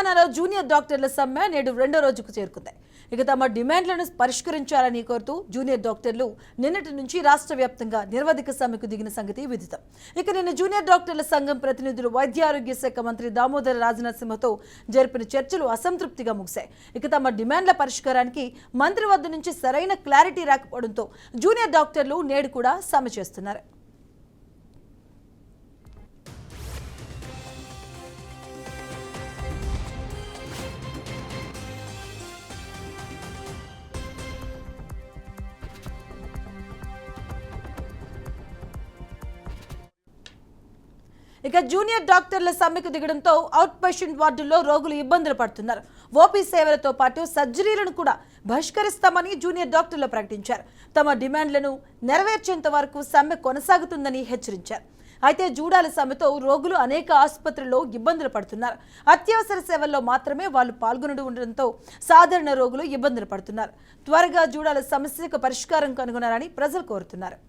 తెలంగాణలో జూనియర్ డాక్టర్ల సమ్మె నేడు రెండో రోజుకు చేరుకుంది. ఇక తమ డిమాండ్లను పరిష్కరించాలని కోరుతూ జూనియర్ డాక్టర్లు నిన్నటి నుంచి రాష్ట్ర వ్యాప్తంగా నిరవధిక సమ్మెకు దిగిన సంగతి విదితం. ఇక నిన్న జూనియర్ డాక్టర్ల సంఘం ప్రతినిధులు వైద్య ఆరోగ్య శాఖ మంత్రి దామోదర రాజనరసింహతో జరిపిన చర్చలు అసంతృప్తిగా ముగిశాయి. ఇక తమ డిమాండ్ల పరిష్కారానికి మంత్రి వద్ద నుంచి సరైన క్లారిటీ రాకపోవడంతో జూనియర్ డాక్టర్లు నేడు కూడా సమ్మె చేస్తున్నారు. ఇక జూనియర్ డాక్టర్ల సమ్మెకు దిగడంతో అవుట్ పేషెంట్ వార్డుల్లో రోగులు ఇబ్బందులు పడుతున్నారు. ఓపీ సేవలతో పాటు సర్జరీలను కూడా బహిష్కరిస్తామని జూనియర్ డాక్టర్లు ప్రకటించారు. తమ డిమాండ్లను నెరవేర్చేంత వరకు సమ్మె కొనసాగుతుందని హెచ్చరించారు. అయితే జూడాల సమ్మెతో రోగులు అనేక ఆసుపత్రుల్లో ఇబ్బందులు పడుతున్నారు. అత్యవసర సేవల్లో మాత్రమే వాళ్ళు పాల్గొనడంతో సాధారణ రోగులు ఇబ్బందులు పడుతున్నారు. త్వరగా జూడాల సమస్యకు పరిష్కారం కనుగొనాలని ప్రజలు కోరుతున్నారు.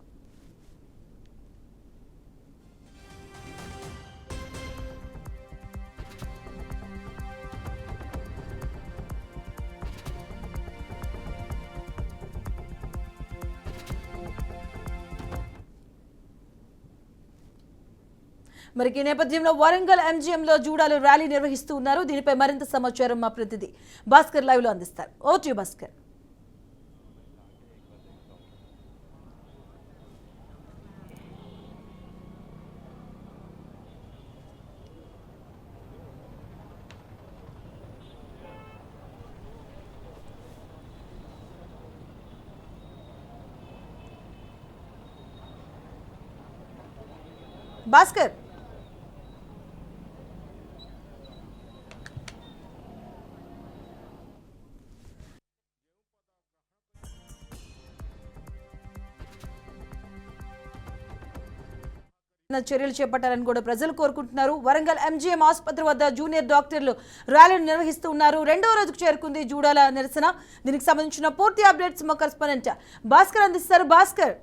మరి ఈ నేపథ్యంలో వరంగల్ ఎంజీఎంలో జూడాలు ర్యాలీ నిర్వహిస్తూ ఉన్నారు. దీనిపై మరింత సమాచారం మా ప్రతినిధి భాస్కర్ లైవ్ లో అందిస్తారు. Over to you Bhaskar. Bhaskar, చర్యలు చేపట్టాలని కూడా ప్రజలు కోరుకుంటున్నారు. వరంగల్ ఎంజీఎం ఆసుపత్రి వద్ద జూనియర్ డాక్టర్లు ర్యాలీని నిర్వహిస్తూ ఉన్నారు. రెండో రోజుకు చేరుకుంది జూడాల నిరసన. దీనికి సంబంధించిన పూర్తి అప్డేట్స్ మా కరెస్పాండెంట్ భాస్కర్ అందిస్తారు. భాస్కర్,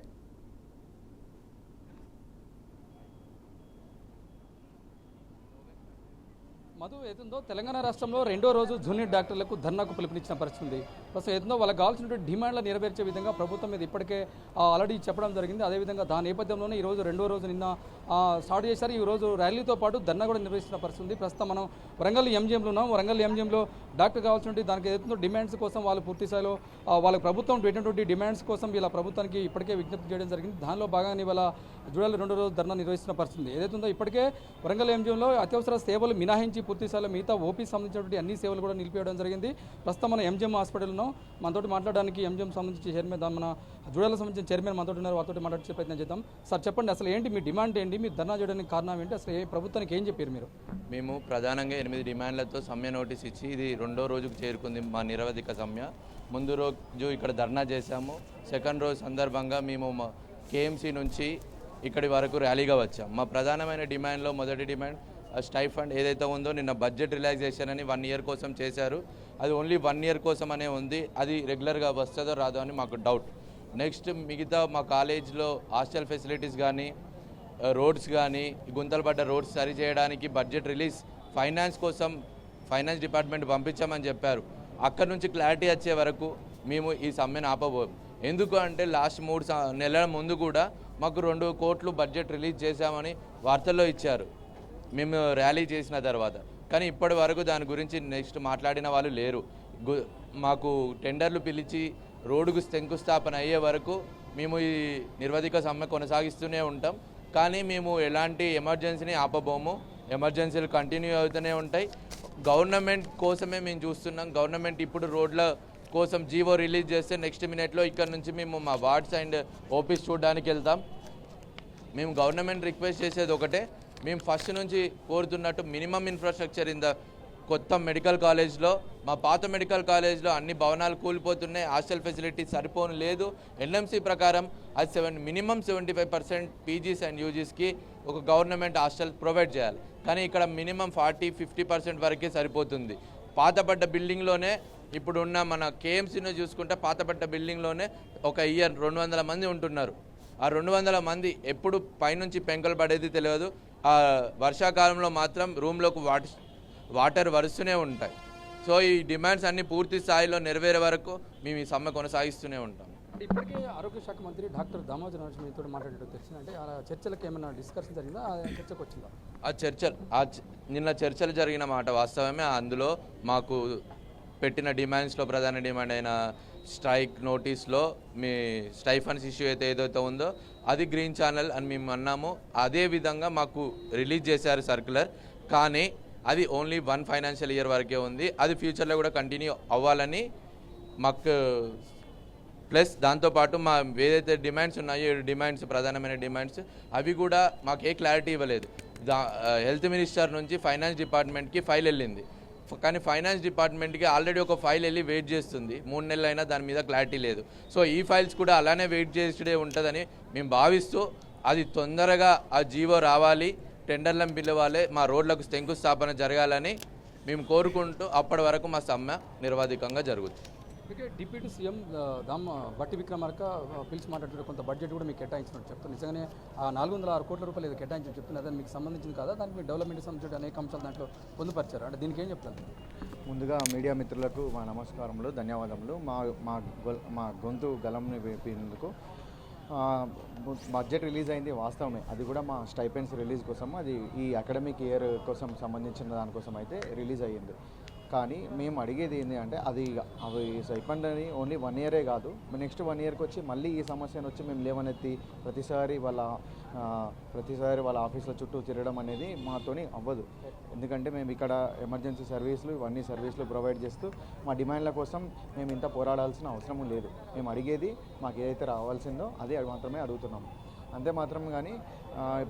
మధు ఏతుందో తెలంగాణ రాష్ట్రంలో రెండో రోజు జూనియర్ డాక్టర్లకు ధర్నాకు పిలుపునిచ్చిన పరిస్థితి. ప్రస్తుతం ఏతుందో వాళ్ళకి కావాల్సినటువంటి డిమాండ్లు నెరవేర్చే విధంగా ప్రభుత్వం మీద ఇప్పటికే ఆల్రెడీ చెప్పడం జరిగింది. అదేవిధంగా దాని నేపథ్యంలోనే ఈరోజు రెండో రోజు నిన్న స్టార్ట్ చేశారు. ఈ రోజు ర్యాలీతో పాటు ధర్నా కూడా నిర్వహిస్తున్న పరిస్థితి. ప్రస్తుతం మనం వరంగల్ ఎంజీఎంలో ఉన్నాం. వరంగల్ ఎంజీఎంలో డాక్టర్ కావాల్సినటువంటి దానికి ఏదైతుందో డిమాండ్స్ కోసం వాళ్ళు పూర్తి స్థాయిలో వాళ్ళ ప్రభుత్వం పెట్టినటువంటి డిమాండ్స్ కోసం వీళ్ళ ప్రభుత్వానికి ఇప్పటికే విజ్ఞప్తి చేయడం జరిగింది. దానిలో భాగంగా ఇవాళ జూడాలు రెండో రోజు ధర్నా నిర్వహిస్తున్న పరిస్థితి. ఏదైతుందో ఇప్పటికే వరంగల్ ఎంజీఎంలో అత్యవసర సేవలు మినహాయించి పూర్తి స్థాయిలో మిగతా ఓపీ సంబంధించినటువంటి అన్ని సేవలు కూడా నిలిపివేయడం జరిగింది. ప్రస్తుతం మన ఎంజీఎం హాస్పిటల్లో మనతోటి మాట్లాడడానికి ఎంజీఎం సంబంధించి చైర్మన్ మన జూడాలకు సంబంధించిన చైర్మన్ మనతోటి ఉన్నారు. వారితో మాట్లాడే ప్రయత్నం చేద్దాం. సార్ చెప్పండి, అసలు ఏంటి మీ డిమాండ్ ఏంటి? మీ ధర్నా చేయడానికి కారణం ఏంటి? అసలు ప్రభుత్వానికి ఏం చెప్పారు మీరు? మేము ప్రధానంగా 8 డిమాండ్లతో సమ్మె నోటీస్ ఇచ్చి ఇది రెండో రోజుకు చేరుకుంది మా నిరవధిక సమ్మె. ముందు రోజు ఇక్కడ ధర్నా చేశాము. సెకండ్ రోజు సందర్భంగా మేము కేఎంసీ నుంచి ఇక్కడి వరకు ర్యాలీగా వచ్చాం. మా ప్రధానమైన డిమాండ్లో మొదటి డిమాండ్ స్టైఫండ్ ఏదైతే ఉందో నిన్న బడ్జెట్ రిలాక్సేషన్ అని 1 ఇయర్ కోసం చేశారు. అది ఓన్లీ 1 ఇయర్ కోసం అనే ఉంది. అది రెగ్యులర్గా వస్తుందో రాదో అని మాకు డౌట్. నెక్స్ట్ మిగతా మా కాలేజ్లో హాస్టల్ ఫెసిలిటీస్ కానీ రోడ్స్ కానీ గుంతలు పడ్డ రోడ్స్ సరి చేయడానికి బడ్జెట్ రిలీజ్ ఫైనాన్స్ కోసం ఫైనాన్స్ డిపార్ట్మెంట్ పంపించామని చెప్పారు. అక్కడ నుంచి క్లారిటీ వచ్చే వరకు మేము ఈ సమ్మెను ఆపబోం. ఎందుకు అంటే లాస్ట్ 3 నెలల ముందు కూడా మాకు 2 కోట్లు బడ్జెట్ రిలీజ్ చేశామని వార్తల్లో ఇచ్చారు మేము ర్యాలీ చేసిన తర్వాత. కానీ ఇప్పటి వరకు దాని గురించి నెక్స్ట్ మాట్లాడిన వాళ్ళు లేరు. మాకు టెండర్లు పిలిచి రోడ్డుకు శంకుస్థాపన అయ్యే వరకు మేము ఈ నిర్వధిక సమ్మె కొనసాగిస్తూనే ఉంటాం. కానీ మేము ఎలాంటి ఎమర్జెన్సీని ఆపబోము. ఎమర్జెన్సీలు కంటిన్యూ అవుతూనే ఉంటాయి. గవర్నమెంట్ కోసమే మేము చూస్తున్నాం. గవర్నమెంట్ ఇప్పుడు రోడ్ల కోసం జీవో రిలీజ్ చేస్తే నెక్స్ట్ మినిట్లో ఇక్కడ నుంచి మేము మా వార్డ్స్ అండ్ ఓపీస్ చూడడానికి వెళ్తాం. మేము గవర్నమెంట్ రిక్వెస్ట్ చేసేది ఒకటే, మేము ఫస్ట్ నుంచి కోరుతున్నట్టు మినిమం ఇన్ఫ్రాస్ట్రక్చర్ ఇన్ ద కొత్త మెడికల్ కాలేజ్లో, మా పాత మెడికల్ కాలేజ్లో అన్ని భవనాలు కూలిపోతున్నాయి. హాస్టల్ ఫెసిలిటీ సరిపోను లేదు. ఎన్ఎంసీ ప్రకారం అది మినిమం 75% పీజీస్ అండ్ యూజీస్కి ఒక గవర్నమెంట్ హాస్టల్ ప్రొవైడ్ చేయాలి. కానీ ఇక్కడ మినిమం 40-50% వరకే సరిపోతుంది. పాతపడ్డ బిల్డింగ్లోనే ఇప్పుడున్న మన కేఎంసీని చూసుకుంటే పాతపడ్డ బిల్డింగ్లోనే ఒక ఇయర్ 200 మంది ఉంటున్నారు. ఆ 200 మంది ఎప్పుడు పైనుంచి పెంకలు పడేది తెలియదు. ఆ వర్షాకాలంలో మాత్రం రూమ్లోకి వాటర్ వరుస్తూనే ఉంటాయి. సో ఈ డిమాండ్స్ అన్ని పూర్తి స్థాయిలో నెరవేరే వరకు మేము ఈ సమ్మె కొనసాగిస్తూనే ఉంటాం. ఇప్పటికే ఆరోగ్య శాఖ మంత్రి డాక్టర్ దామోదర్ నరసింహతో మాట్లాడేటట్టు తెలిసింది. అంటే ఆ చర్చలకు ఏమైనా డిస్కషన్ జరిగిందా, ఆ చర్చకు వచ్చిందా? నిన్న చర్చలు జరిగిన మాట వాస్తవమే. అందులో మాకు పెట్టిన డిమాండ్స్లో ప్రధాన డిమాండ్ అయిన స్ట్రైక్ నోటీస్లో మీ స్టైఫండ్స్ ఇష్యూ ఏదైతే ఉందో అది గ్రీన్ ఛానల్ అని మేము అన్నాము. అదే విధంగా మాకు రిలీజ్ చేశారు సర్క్యులర్. కానీ అది ఓన్లీ 1 ఫైనాన్షియల్ ఇయర్ వరకే ఉంది. అది ఫ్యూచర్లో కూడా కంటిన్యూ అవ్వాలని మాకు, ప్లస్ దాంతోపాటు మా ఏదైతే డిమాండ్స్ ఉన్నాయో డిమాండ్స్ ప్రధానమైన డిమాండ్స్ అవి కూడా మాకు ఏ క్లారిటీ ఇవ్వలేదు. హెల్త్ మినిస్టర్ నుంచి ఫైనాన్స్ డిపార్ట్మెంట్కి ఫైల్ వెళ్ళింది, కానీ ఫైనాన్స్ డిపార్ట్మెంట్కి ఆల్రెడీ ఒక ఫైల్ వెళ్ళి వెయిట్ చేస్తుంది. 3 నెలలు అయినా దాని మీద క్లారిటీ లేదు. సో ఈ ఫైల్స్ కూడా అలానే వెయిట్ చేసేదే ఉంటుందని మేము భావిస్తూ అది తొందరగా ఆ జీవో రావాలి, టెండర్లను పిలవాలి, మా రోడ్లకు శంకుస్థాపన జరగాలని మేము కోరుకుంటూ అప్పటి వరకు మా సమ్మె నిర్వాధికంగా జరుగుతుంది. ఇక డిప్యూటీ సీఎం బట్టి విక్రమార్క పిలిచి మాట్లాడుతుంటే కొంత బడ్జెట్ కూడా మీకు కేటాయించినట్టు చెప్తారు. నిజంగానే ఆ 406 కోట్ల రూపాయలు ఏదో కేటాయించి చెప్తున్నారు, అదే మీకు సంబంధించింది కదా, దానికి మీరు డెవలప్మెంట్ సంబంధించిన అనేక అంశాలు దాంట్లో పొందుపరిచారు. అంటే దీనికి ఏం చెప్తారు? ముందుగా మీడియా మిత్రులకు మా నమస్కారములు, ధన్యవాదములు. మా గొంతు గలంని వేపినందుకు. బడ్జెట్ రిలీజ్ అయింది వాస్తవమే, అది కూడా మా స్టైపెండ్స్ రిలీజ్ కోసం, అది ఈ అకాడమిక్ ఇయర్ కోసం సంబంధించిన దానికోసం అయితే రిలీజ్ అయ్యింది. కానీ మేము అడిగేది ఏంటి అంటే అవి స్టైపెండ్ అని ఓన్లీ 1 ఇయరే కాదు, నెక్స్ట్ 1 ఇయర్కి వచ్చి మళ్ళీ ఈ సమస్యను వచ్చి మేము లేవనెత్తి ప్రతిసారి వాళ్ళ ఆఫీసుల చుట్టూ తిరగడం అనేది మాతోని అవ్వదు. ఎందుకంటే మేము ఇక్కడ ఎమర్జెన్సీ సర్వీసులు ఇవన్నీ సర్వీసులు ప్రొవైడ్ చేస్తూ మా డిమాండ్ల కోసం మేము ఇంత పోరాడాల్సిన అవసరం లేదు. మేము అడిగేది మాకు ఏదైతే రావాల్సిందో అదే మాత్రమే అడుగుతున్నాము, అంతే మాత్రం. కానీ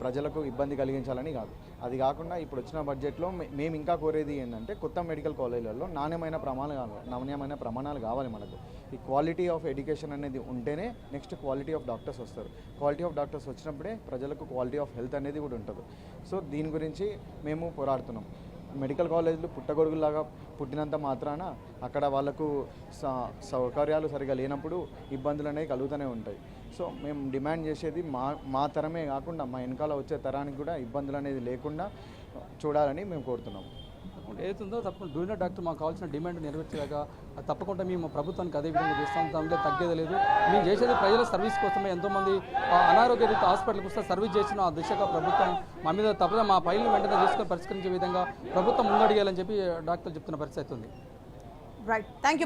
ప్రజలకు ఇబ్బంది కలిగించాలని కాదు. అది కాకుండా ఇప్పుడు వచ్చిన బడ్జెట్లో మేము ఇంకా కోరేది ఏంటంటే కొత్త మెడికల్ కాలేజీలలో నాణ్యమైన ప్రమాణాలు కావాలి మనకు. ఈ క్వాలిటీ ఆఫ్ ఎడ్యుకేషన్ అనేది ఉంటేనే నెక్స్ట్ క్వాలిటీ ఆఫ్ డాక్టర్స్ వస్తారు. క్వాలిటీ ఆఫ్ డాక్టర్స్ వచ్చినప్పుడే ప్రజలకు క్వాలిటీ ఆఫ్ హెల్త్ అనేది కూడా ఉంటుంది. సో దీని గురించి మేము పోరాడుతున్నాం. మెడికల్ కాలేజీలు పుట్టగొడుగులాగా పుట్టినంత మాత్రాన అక్కడ వాళ్ళకు సౌకర్యాలు సరిగా లేనప్పుడు ఇబ్బందులు అనేవి కలుగుతూనే ఉంటాయి. సో మేము డిమాండ్ చేసేది మా తరమే కాకుండా మా వెనకాల వచ్చే తరానికి కూడా ఇబ్బందులు అనేది లేకుండా చూడాలని మేము కోరుతున్నాము. ఏదైతుందో తప్పకుండా జూనియర్ డాక్టర్ మాకు కావాల్సిన డిమాండ్ నెరవేర్చేలాగా తప్పకుండా మేము ప్రభుత్వానికి అదే విధంగా చేస్తాం, దాంట్లో తగ్గేది లేదు. మేము చేసేది ప్రజల సర్వీస్ కోసమే. ఎంతోమంది అనారోగ్య రీతి హాస్పిటల్కి వస్తే సర్వీస్ చేసిన ఆ దిశగా ప్రభుత్వం మా మీద తప్పదా మా ఫైల్ని వెంటనే తీసుకొని పరిష్కరించే విధంగా ప్రభుత్వం ముందడిగేయాలని చెప్పి డాక్టర్లు చెప్తున్న పరిస్థితి ఉంది. Right, thank you.